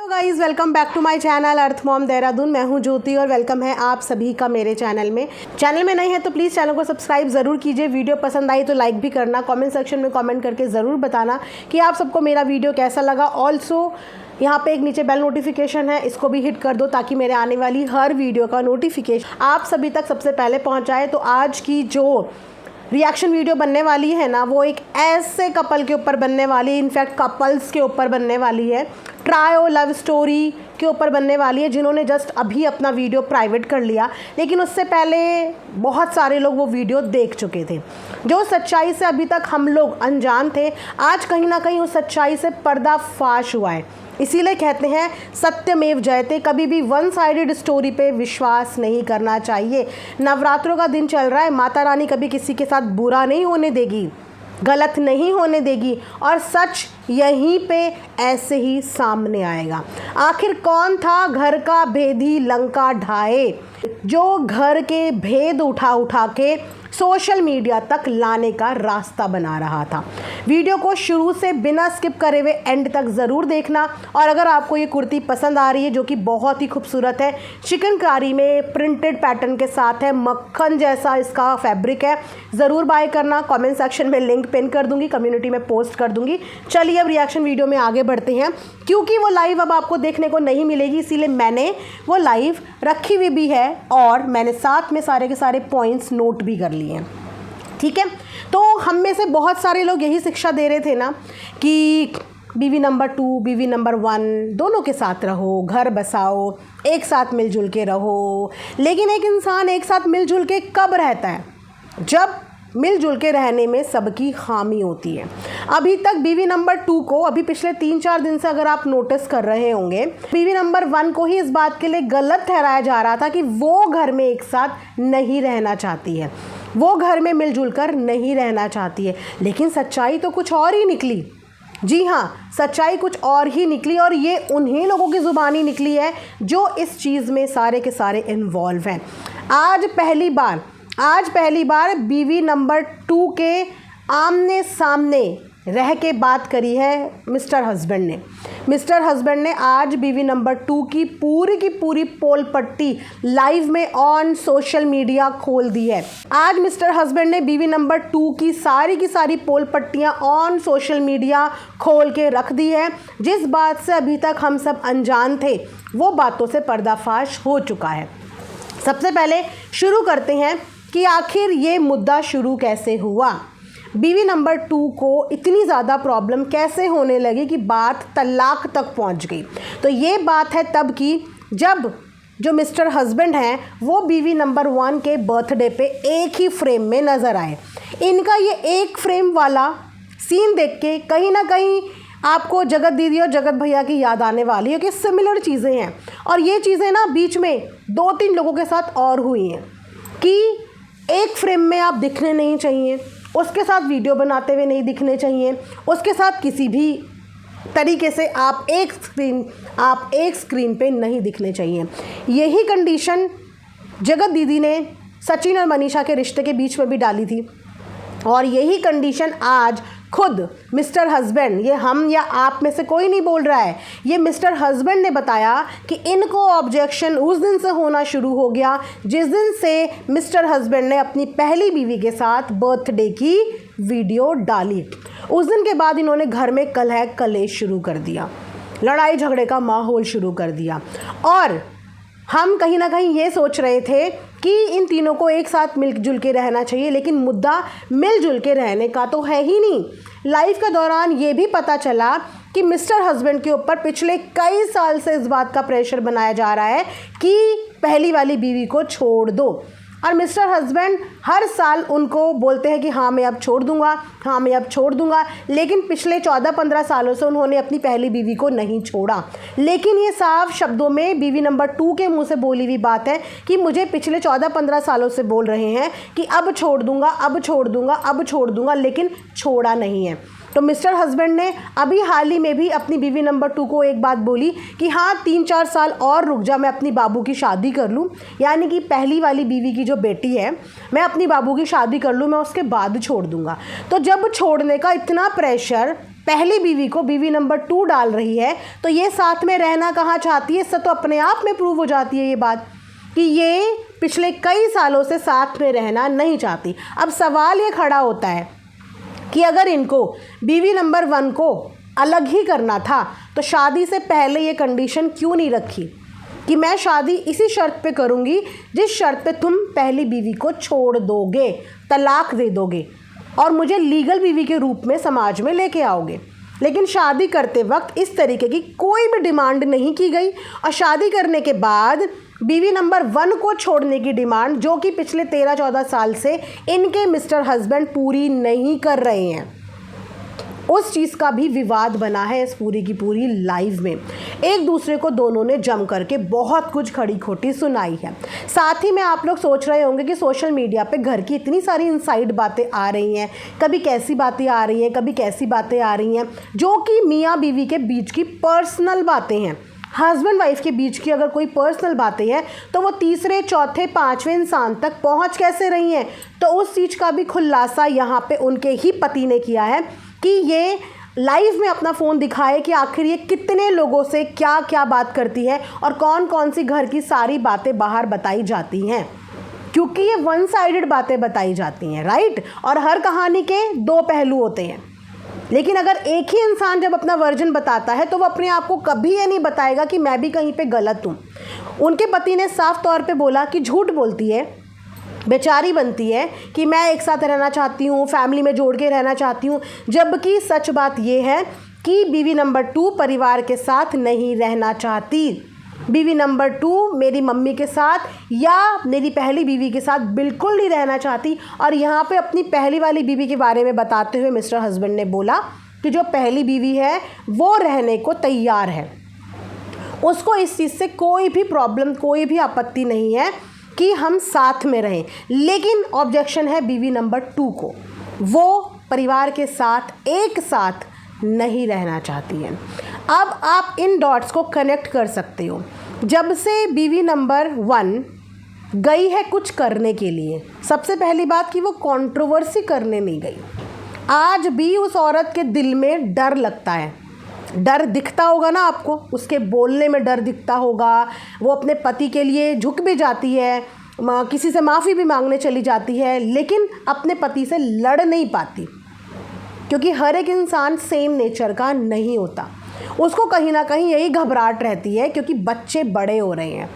Guys, welcome back to my channel Earth Mom Dehradun. मैं हूं ज्योति और वेलकम है आप सभी का मेरे चैनल में नए हैं तो प्लीज़ चैनल को सब्सक्राइब ज़रूर कीजिए। वीडियो पसंद आई तो लाइक भी करना, कमेंट सेक्शन में कमेंट करके ज़रूर बताना कि आप सबको मेरा वीडियो कैसा लगा। ऑल्सो यहाँ पे एक नीचे बेल नोटिफिकेशन है, इसको भी हिट कर दो ताकि मेरे आने वाली हर वीडियो का नोटिफिकेशन आप सभी तक सबसे पहले पहुँच जाए। तो आज की जो रिएक्शन वीडियो बनने वाली है ना, वो एक ऐसे कपल के ऊपर बनने वाली है, इनफैक्ट कपल्स के ऊपर बनने वाली है, ट्रायो लव स्टोरी के ऊपर बनने वाली है, जिन्होंने जस्ट अभी अपना वीडियो प्राइवेट कर लिया, लेकिन उससे पहले बहुत सारे लोग वो वीडियो देख चुके थे। जो सच्चाई से अभी तक हम लोग अनजान थे, आज कहीं ना कहीं उस सच्चाई से पर्दाफाश हुआ है। इसीलिए कहते हैं सत्यमेव जयते, कभी भी वन साइडेड स्टोरी पे विश्वास नहीं करना चाहिए। नवरात्रों का दिन चल रहा है, माता रानी कभी किसी के साथ बुरा नहीं होने देगी, गलत नहीं होने देगी और सच यहीं पे ऐसे ही सामने आएगा। आखिर कौन था घर का भेदी लंका ढाए, जो घर के भेद उठा के सोशल मीडिया तक लाने का रास्ता बना रहा था। वीडियो को शुरू से बिना स्किप करे हुए एंड तक ज़रूर देखना। और अगर आपको ये कुर्ती पसंद आ रही है, जो कि बहुत ही खूबसूरत है, चिकनकारी में प्रिंटेड पैटर्न के साथ है, मक्खन जैसा इसका फैब्रिक है, ज़रूर बाय करना। कमेंट सेक्शन में लिंक पिन कर दूंगी, कम्युनिटी में पोस्ट कर दूंगी। चलिए अब रिएक्शन वीडियो में आगे बढ़ते हैं। क्योंकि वो लाइव अब आपको देखने को नहीं मिलेगी, इसीलिए मैंने वो लाइव रखी हुई भी है और मैंने साथ में सारे के सारे पॉइंट्स नोट भी कर लिए हैं। ठीक है, तो हम में से बहुत सारे लोग यही शिक्षा दे रहे थे ना कि बीवी नंबर 2, बीवी नंबर 1 दोनों के साथ रहो, घर बसाओ, एक साथ मिलजुल के रहो। लेकिन एक इंसान एक साथ मिलजुल के कब रहता है? जब मिलजुल के रहने में सबकी खामी होती है। अभी तक बीवी नंबर 2 को, अभी पिछले 3-4 दिन से अगर आप नोटिस कर रहे होंगे, बीवी नंबर 1 को ही इस बात के लिए गलत ठहराया जा रहा था कि वो घर में एक साथ नहीं रहना चाहती है, वो घर में मिलजुल कर नहीं रहना चाहती है। लेकिन सच्चाई तो कुछ और ही निकली। जी हाँ, सच्चाई कुछ और ही निकली और ये उन्हीं लोगों की ज़ुबानी निकली है जो इस चीज़ में सारे के सारे इन्वॉल्व हैं। आज पहली बार बीवी नंबर 2 के आमने सामने रह के बात करी है मिस्टर हस्बैंड ने आज बीवी नंबर 2 की पूरी पोल पट्टी लाइव में ऑन सोशल मीडिया खोल दी है। आज मिस्टर हस्बैंड ने बीवी नंबर 2 की सारी पोल पट्टियां ऑन सोशल मीडिया खोल के रख दी है। जिस बात से अभी तक हम सब अनजान थे, वो बातों से पर्दाफाश हो चुका है। सबसे पहले शुरू करते हैं कि आखिर ये मुद्दा शुरू कैसे हुआ। बीवी नंबर 2 को इतनी ज़्यादा प्रॉब्लम कैसे होने लगी कि बात तलाक तक पहुंच गई। तो ये बात है तब की, जब जो मिस्टर हस्बैंड हैं वो बीवी नंबर 1 के बर्थडे पे एक ही फ्रेम में नज़र आए। इनका ये एक फ्रेम वाला सीन देख के कहीं ना कहीं आपको जगत दीदी और जगत भैया की याद आने वाली है कि सिमिलर चीज़ें हैं। और ये चीज़ें ना बीच में 2-3 लोगों के साथ और हुई हैं कि एक फ्रेम में आप दिखने नहीं चाहिए, उसके साथ वीडियो बनाते हुए नहीं दिखने चाहिए, उसके साथ किसी भी तरीके से आप एक स्क्रीन पे नहीं दिखने चाहिए। यही कंडीशन जगत दीदी ने सचिन और मनीषा के रिश्ते के बीच में भी डाली थी और यही कंडीशन आज खुद मिस्टर हस्बैंड, ये हम या आप में से कोई नहीं बोल रहा है, ये मिस्टर हस्बैंड ने बताया कि इनको ऑब्जेक्शन उस दिन से होना शुरू हो गया जिस दिन से मिस्टर हस्बैंड ने अपनी पहली बीवी के साथ बर्थडे की वीडियो डाली। उस दिन के बाद इन्होंने घर में कलह कलेश शुरू कर दिया, लड़ाई झगड़े का माहौल शुरू कर दिया। और हम कहीं ना कहीं ये सोच रहे थे कि इन तीनों को एक साथ मिलजुल के रहना चाहिए, लेकिन मुद्दा मिलजुल के रहने का तो है ही नहीं। लाइफ के दौरान ये भी पता चला कि मिस्टर हस्बैंड के ऊपर पिछले कई साल से इस बात का प्रेशर बनाया जा रहा है कि पहली वाली बीवी को छोड़ दो। और मिस्टर हस्बैंड हर साल उनको बोलते हैं कि हाँ मैं अब छोड़ दूंगा, लेकिन पिछले 14-15 सालों से उन्होंने अपनी पहली बीवी को नहीं छोड़ा। लेकिन ये साफ शब्दों में बीवी नंबर 2 के मुंह से बोली हुई बात है कि मुझे पिछले 14-15 सालों से बोल रहे हैं कि अब छोड़ दूंगा, लेकिन छोड़ा नहीं है। तो मिस्टर हस्बैंड ने अभी हाल ही में भी अपनी बीवी नंबर 2 को एक बात बोली कि हाँ 3-4 साल और रुक जा, मैं अपनी बाबू की शादी कर लूँ, यानी कि पहली वाली बीवी की जो बेटी है, मैं अपनी बाबू की शादी कर लूँ, मैं उसके बाद छोड़ दूँगा। तो जब छोड़ने का इतना प्रेशर पहली बीवी को बीवी नंबर 2 डाल रही है, तो ये साथ में रहना कहाँ चाहती है? इससे तो अपने आप में प्रूव हो जाती है ये बात कि ये पिछले कई सालों से साथ में रहना नहीं चाहती। अब सवाल ये खड़ा होता है कि अगर इनको बीवी नंबर 1 को अलग ही करना था तो शादी से पहले ये कंडीशन क्यों नहीं रखी कि मैं शादी इसी शर्त पे करूँगी जिस शर्त पे तुम पहली बीवी को छोड़ दोगे, तलाक दे दोगे और मुझे लीगल बीवी के रूप में समाज में लेके आओगे। लेकिन शादी करते वक्त इस तरीके की कोई भी डिमांड नहीं की गई और शादी करने के बाद बीवी नंबर 1 को छोड़ने की डिमांड, जो कि पिछले 13-14 साल से इनके मिस्टर हस्बैंड पूरी नहीं कर रहे हैं, उस चीज़ का भी विवाद बना है इस पूरी की पूरी लाइव में। एक दूसरे को दोनों ने जम करके बहुत कुछ खड़ी खोटी सुनाई है। साथ ही में आप लोग सोच रहे होंगे कि सोशल मीडिया पे घर की इतनी सारी इनसाइड बातें आ रही हैं, कभी कैसी बातें आ रही हैं, कभी कैसी बातें आ रही हैं, जो कि मियाँ बीवी के बीच की पर्सनल बातें हैं। हस्बैंड वाइफ के बीच की अगर कोई पर्सनल बातें हैं तो वो तीसरे, चौथे, 5वें इंसान तक पहुंच कैसे रही हैं? तो उस चीज़ का भी खुलासा यहाँ पे उनके ही पति ने किया है कि ये लाइव में अपना फ़ोन दिखाए कि आखिर ये कितने लोगों से क्या क्या बात करती है और कौन कौन सी घर की सारी बातें बाहर बताई जाती हैं, क्योंकि ये वन साइडेड बातें बताई जाती हैं, राइट। और हर कहानी के 2 पहलू होते हैं। लेकिन अगर एक ही इंसान जब अपना वर्जन बताता है तो वो अपने आप को कभी ये नहीं बताएगा कि मैं भी कहीं पे गलत हूँ। उनके पति ने साफ तौर पे बोला कि झूठ बोलती है, बेचारी बनती है कि मैं एक साथ रहना चाहती हूँ, फैमिली में जोड़ के रहना चाहती हूँ, जबकि सच बात ये है कि बीवी नंबर 2 परिवार के साथ नहीं रहना चाहती। बीवी नंबर 2 मेरी मम्मी के साथ या मेरी पहली बीवी के साथ बिल्कुल नहीं रहना चाहती। और यहाँ पे अपनी पहली वाली बीवी के बारे में बताते हुए मिस्टर हस्बैंड ने बोला कि जो पहली बीवी है वो रहने को तैयार है, उसको इस चीज़ से कोई भी प्रॉब्लम, कोई भी आपत्ति नहीं है कि हम साथ में रहें। लेकिन ऑब्जेक्शन है बीवी नंबर 2 को, वो परिवार के साथ एक साथ नहीं रहना चाहती है। अब आप इन डॉट्स को कनेक्ट कर सकते हो। जब से बीवी नंबर 1 गई है कुछ करने के लिए, सबसे पहली बात कि वो कंट्रोवर्सी करने नहीं गई। आज भी उस औरत के दिल में डर लगता है, डर दिखता होगा ना आपको, उसके बोलने में डर दिखता होगा। वो अपने पति के लिए झुक भी जाती है, किसी से माफ़ी भी मांगने चली जाती है, लेकिन अपने पति से लड़ नहीं पाती, क्योंकि हर एक इंसान सेम नेचर का नहीं होता। उसको कहीं ना कहीं यही घबराहट रहती है क्योंकि बच्चे बड़े हो रहे हैं,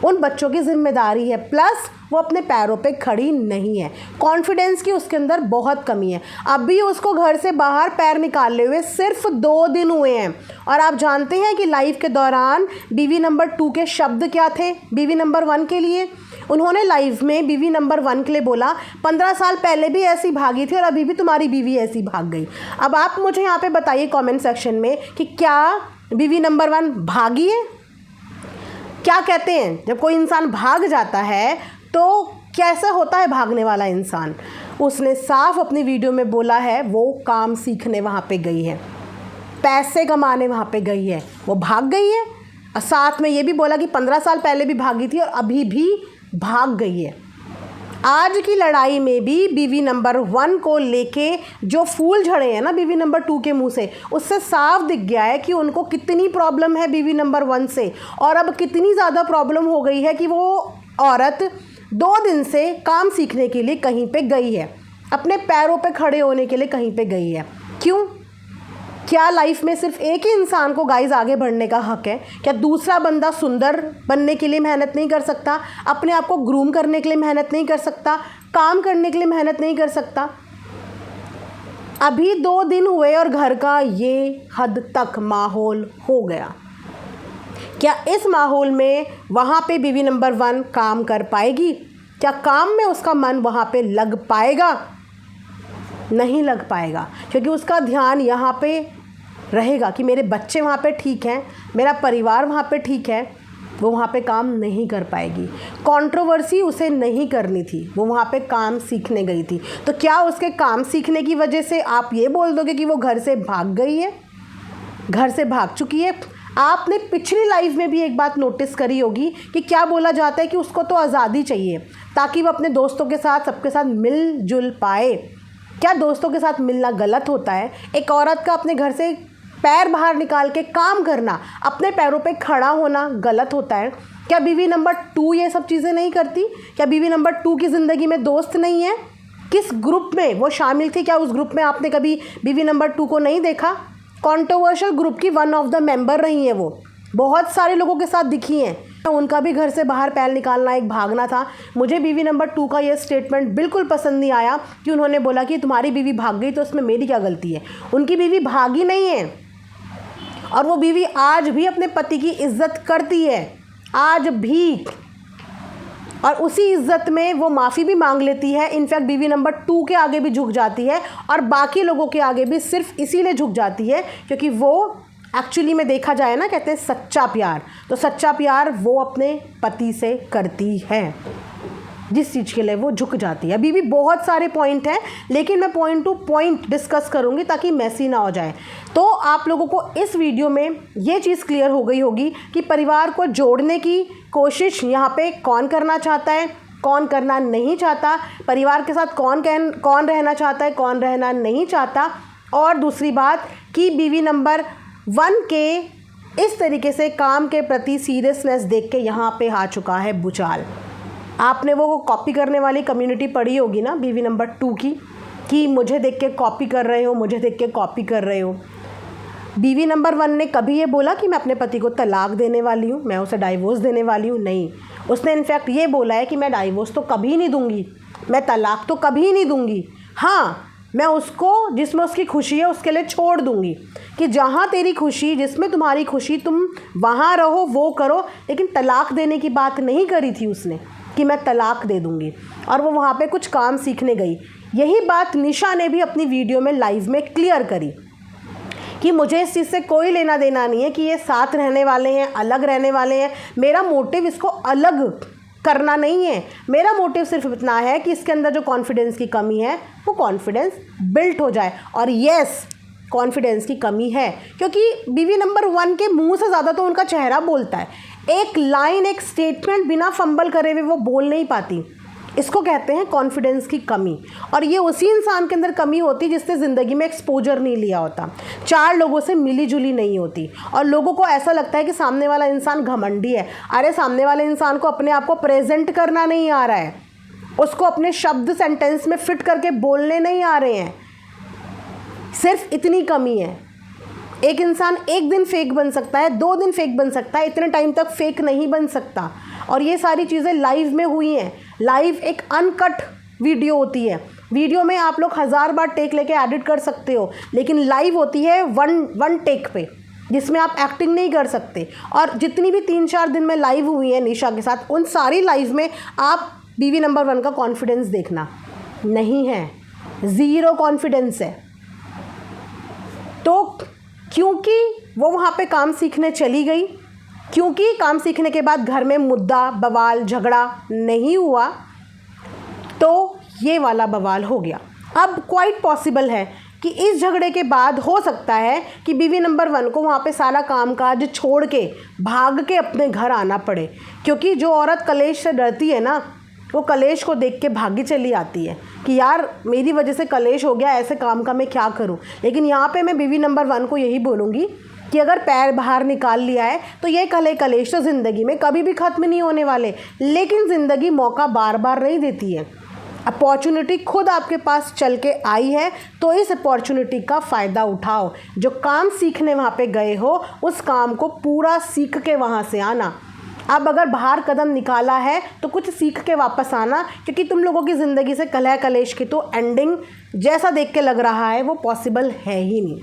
उन बच्चों की जिम्मेदारी है, प्लस वो अपने पैरों पे खड़ी नहीं है, कॉन्फिडेंस की उसके अंदर बहुत कमी है। अभी उसको घर से बाहर पैर निकाले हुए सिर्फ 2 दिन हुए हैं। और आप जानते हैं कि लाइफ के दौरान बीवी नंबर 2 के शब्द क्या थे बीवी नंबर 1 के लिए? उन्होंने लाइव में बीवी नंबर 1 के लिए बोला, 15 साल पहले भी ऐसी भागी थी और अभी भी तुम्हारी बीवी ऐसी भाग गई। अब आप मुझे यहाँ पे बताइए कमेंट सेक्शन में कि क्या बीवी नंबर 1 भागी है? क्या कहते हैं जब कोई इंसान भाग जाता है तो कैसा होता है भागने वाला इंसान? उसने साफ अपनी वीडियो में बोला है वो काम सीखने वहाँ पे गई है, पैसे कमाने वहाँ पे गई है, वो भाग गई है। और साथ में ये भी बोला कि 15 साल पहले भी भागी थी और अभी भी भाग गई है। आज की लड़ाई में भी बीवी नंबर 1 को लेके जो फूल झड़े हैं ना बीवी नंबर 2 के मुंह से, उससे साफ दिख गया है कि उनको कितनी प्रॉब्लम है बीवी नंबर 1 से। और अब कितनी ज़्यादा प्रॉब्लम हो गई है कि वो औरत 2 दिन से काम सीखने के लिए कहीं पे गई है, अपने पैरों पे खड़े होने के लिए कहीं पे गई है। क्यों? क्या लाइफ में सिर्फ एक ही इंसान को गाइस आगे बढ़ने का हक है? क्या दूसरा बंदा सुंदर बनने के लिए मेहनत नहीं कर सकता, अपने आप को ग्रूम करने के लिए मेहनत नहीं कर सकता, काम करने के लिए मेहनत नहीं कर सकता? अभी 2 दिन हुए और घर का ये हद तक माहौल हो गया। क्या इस माहौल में वहाँ पे बीवी नंबर 1 काम कर पाएगी? क्या काम में उसका मन वहाँ पे लग पाएगा? नहीं लग पाएगा, क्योंकि उसका ध्यान यहाँ पे रहेगा कि मेरे बच्चे वहाँ पे ठीक हैं, मेरा परिवार वहाँ पे ठीक है। वो वहाँ पे काम नहीं कर पाएगी। कंट्रोवर्सी उसे नहीं करनी थी, वो वहाँ पे काम सीखने गई थी। तो क्या उसके काम सीखने की वजह से आप ये बोल दोगे कि वो घर से भाग गई है, घर से भाग चुकी है? आपने पिछली लाइफ में भी एक बात नोटिस करी होगी कि क्या बोला जाता है कि उसको तो आज़ादी चाहिए ताकि वो अपने दोस्तों के साथ, सबके साथ मिलजुल पाए। क्या दोस्तों के साथ मिलना गलत होता है? एक औरत का अपने घर से पैर बाहर निकाल के काम करना, अपने पैरों पे खड़ा होना गलत होता है? क्या बीवी नंबर 2 ये सब चीज़ें नहीं करती? क्या बीवी नंबर 2 की ज़िंदगी में दोस्त नहीं है? किस ग्रुप में वो शामिल थी? क्या उस ग्रुप में आपने कभी बीवी नंबर 2 को नहीं देखा? कंट्रोवर्शियल ग्रुप की वन ऑफ द मेंबर रही हैं वो, बहुत सारे लोगों के साथ दिखी हैं। उनका भी घर से बाहर पैर निकालना एक भागना था। मुझे बीवी नंबर 2 का ये स्टेटमेंट बिल्कुल पसंद नहीं आया कि उन्होंने बोला कि तुम्हारी बीवी भाग गई तो उसमें मेरी क्या गलती है। उनकी बीवी भागी नहीं है और वो बीवी आज भी अपने पति की इज्जत करती है, आज भी, और उसी इज्जत में वो माफ़ी भी मांग लेती है। इनफैक्ट बीवी नंबर 2 के आगे भी झुक जाती है और बाकी लोगों के आगे भी सिर्फ इसीलिए झुक जाती है क्योंकि वो एक्चुअली में देखा जाए ना, कहते हैं सच्चा प्यार, तो सच्चा प्यार वो अपने पति से करती है, जिस चीज़ के लिए वो झुक जाती है। अभी भी बहुत सारे पॉइंट हैं लेकिन मैं पॉइंट टू पॉइंट डिस्कस करूँगी ताकि मैसी ना हो जाए। तो आप लोगों को इस वीडियो में ये चीज़ क्लियर हो गई होगी कि परिवार को जोड़ने की कोशिश यहाँ पे कौन करना चाहता है, कौन करना नहीं चाहता, परिवार के साथ कौन रहना चाहता है, कौन रहना नहीं चाहता। और दूसरी बात कि बीवी नंबर 1 के इस तरीके से काम के प्रति सीरियसनेस देख के यहाँ पे आ चुका है भूचाल। आपने वो कॉपी करने वाली कम्युनिटी पढ़ी होगी ना बीवी नंबर 2 की, कि मुझे देख के कॉपी कर रहे हो, मुझे देख के कॉपी कर रहे हो। बीवी नंबर 1 ने कभी ये बोला कि मैं अपने पति को तलाक देने वाली हूँ, मैं उसे डाइवोर्स देने वाली हूँ? नहीं, उसने इनफैक्ट ये बोला है कि मैं डाइवोर्स तो कभी नहीं दूंगी, मैं तलाक तो कभी नहीं दूंगी। हाँ, मैं उसको जिसमें उसकी खुशी है उसके लिए छोड़ दूंगी, कि जहाँ तेरी खुशी, जिसमें तुम्हारी खुशी, तुम वहाँ रहो, वो करो। लेकिन तलाक देने की बात नहीं करी थी उसने कि मैं तलाक दे दूंगी, और वो वहाँ पे कुछ काम सीखने गई। यही बात निशा ने भी अपनी वीडियो में लाइव में क्लियर करी कि मुझे इस चीज़ से कोई लेना देना नहीं है कि ये साथ रहने वाले हैं, अलग रहने वाले हैं। मेरा मोटिव इसको अलग करना नहीं है, मेरा मोटिव सिर्फ इतना है कि इसके अंदर जो कॉन्फिडेंस की कमी है वो कॉन्फिडेंस बिल्ट हो जाए। और यस, कॉन्फिडेंस की कमी है क्योंकि बीवी नंबर 1 के मुंह से ज़्यादा तो उनका चेहरा बोलता है। एक लाइन, एक स्टेटमेंट बिना फंबल करे हुए वो बोल नहीं पाती। इसको कहते हैं कॉन्फिडेंस की कमी। और ये उसी इंसान के अंदर कमी होती है जिसने ज़िंदगी में एक्सपोजर नहीं लिया होता, 4 लोगों से मिली जुली नहीं होती, और लोगों को ऐसा लगता है कि सामने वाला इंसान घमंडी है। अरे सामने वाले इंसान को अपने आप को प्रेजेंट करना नहीं आ रहा है, उसको अपने शब्द सेंटेंस में फिट करके बोलने नहीं आ रहे हैं, सिर्फ इतनी कमी है। एक इंसान एक दिन फेक बन सकता है, 2 दिन फेक बन सकता है, इतने टाइम तक फेक नहीं बन सकता। और ये सारी चीज़ें लाइव में हुई हैं। लाइव एक अनकट वीडियो होती है, वीडियो में आप लोग 1000 बार टेक लेके एडिट कर सकते हो, लेकिन लाइव होती है वन टेक पे, जिसमें आप एक्टिंग नहीं कर सकते। और जितनी भी 3-4 दिन में लाइव हुई है निशा के साथ, उन सारी लाइव में आप बीवी नंबर 1 का कॉन्फिडेंस देखना, नहीं है, ज़ीरो कॉन्फिडेंस है। तो क्योंकि वो वहाँ पे काम सीखने चली गई, क्योंकि काम सीखने के बाद घर में मुद्दा, बवाल, झगड़ा नहीं हुआ, तो ये वाला बवाल हो गया। अब क्वाइट पॉसिबल है कि इस झगड़े के बाद हो सकता है कि बीवी नंबर 1 को वहाँ पे सारा कामकाज छोड़ के भाग के अपने घर आना पड़े, क्योंकि जो औरत कलेश से डरती है ना, वो कलेश को देख के भागी चली आती है कि यार मेरी वजह से कलेश हो गया, ऐसे काम का मैं क्या करूं। लेकिन यहाँ पे मैं बीवी नंबर 1 को यही बोलूँगी कि अगर पैर बाहर निकाल लिया है तो ये कलेश तो ज़िंदगी में कभी भी ख़त्म नहीं होने वाले, लेकिन ज़िंदगी मौका बार बार नहीं देती है। अपॉर्चुनिटी खुद आपके पास चल के आई है, तो इस अपॉर्चुनिटी का फ़ायदा उठाओ। जो काम सीखने वहाँ पे गए हो, उस काम को पूरा सीख के वहाँ से आना। अब अगर बाहर कदम निकाला है तो कुछ सीख के वापस आना, क्योंकि तुम लोगों की ज़िंदगी से कलह कलेश की तो एंडिंग जैसा देख के लग रहा है वो पॉसिबल है ही नहीं,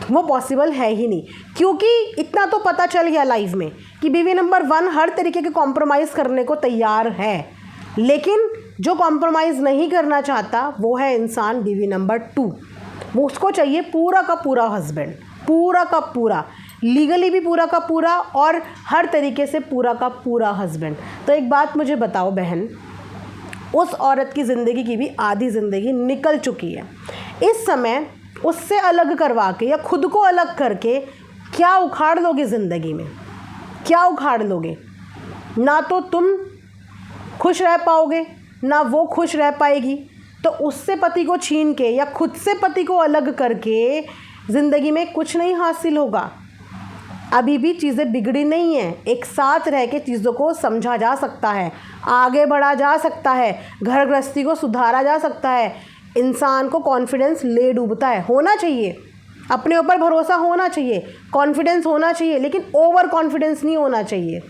वो पॉसिबल है ही नहीं। क्योंकि इतना तो पता चल गया लाइफ में कि बीवी नंबर 1 हर तरीके के कॉम्प्रोमाइज़ करने को तैयार है, लेकिन जो कॉम्प्रोमाइज़ नहीं करना चाहता वो है इंसान बीवी नंबर 2। वो उसको चाहिए पूरा का पूरा हस्बैंड, पूरा का पूरा, लीगली भी पूरा का पूरा और हर तरीके से पूरा का पूरा हस्बैंड। तो एक बात मुझे बताओ बहन, उस औरत की ज़िंदगी की भी आधी ज़िंदगी निकल चुकी है। इस समय उससे अलग करवा के या खुद को अलग करके क्या उखाड़ लोगे ज़िंदगी में, क्या उखाड़ लोगे? ना तो तुम खुश रह पाओगे, ना वो खुश रह पाएगी। तो उससे पति को छीन के या खुद से पति को अलग करके ज़िंदगी में कुछ नहीं हासिल होगा। अभी भी चीज़ें बिगड़ी नहीं हैं, एक साथ रह के चीज़ों को समझा जा सकता है, आगे बढ़ा जा सकता है, घर गृहस्थी को सुधारा जा सकता है। इंसान को कॉन्फिडेंस ले डूबता है, होना चाहिए, अपने ऊपर भरोसा होना चाहिए, कॉन्फिडेंस होना चाहिए, लेकिन ओवर कॉन्फिडेंस नहीं होना चाहिए।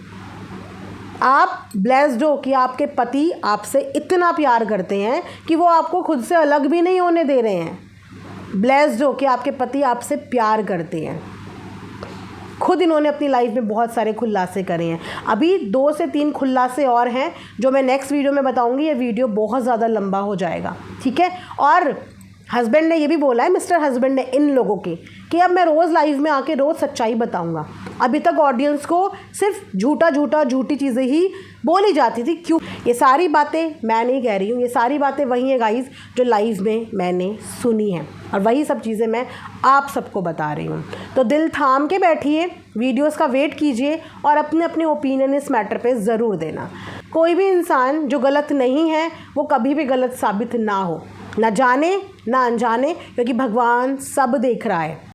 आप ब्लेस्ड हो कि आपके पति आपसे इतना प्यार करते हैं कि वो आपको खुद से अलग भी नहीं होने दे रहे हैं। ब्लेस्ड हो कि आपके पति आपसे प्यार करते हैं। खुद इन्होंने अपनी लाइफ में बहुत सारे खुलासे करे हैं। अभी 2 से 3 खुलासे और हैं जो मैं नेक्स्ट वीडियो में बताऊंगी। ये वीडियो बहुत ज़्यादा लंबा हो जाएगा, ठीक है। और हस्बैंड ने ये भी बोला है, मिस्टर हस्बैंड ने इन लोगों के, कि अब मैं रोज़ लाइव में आके रोज़ सच्चाई बताऊंगा। अभी तक ऑडियंस को सिर्फ झूठी चीज़ें ही बोली जाती थी। क्यों? ये सारी बातें मैं नहीं कह रही हूँ, ये सारी बातें वही है गाइस जो लाइव में मैंने सुनी हैं, और वही सब चीज़ें मैं आप सबको बता रही हूँ। तो दिल थाम के बैठिए, वीडियोस का वेट कीजिए और अपने अपने ओपिनियन इस मैटर पे ज़रूर देना। कोई भी इंसान जो गलत नहीं है वो कभी भी गलत साबित ना हो, ना जाने ना अनजाने, क्योंकि भगवान सब देख रहा है।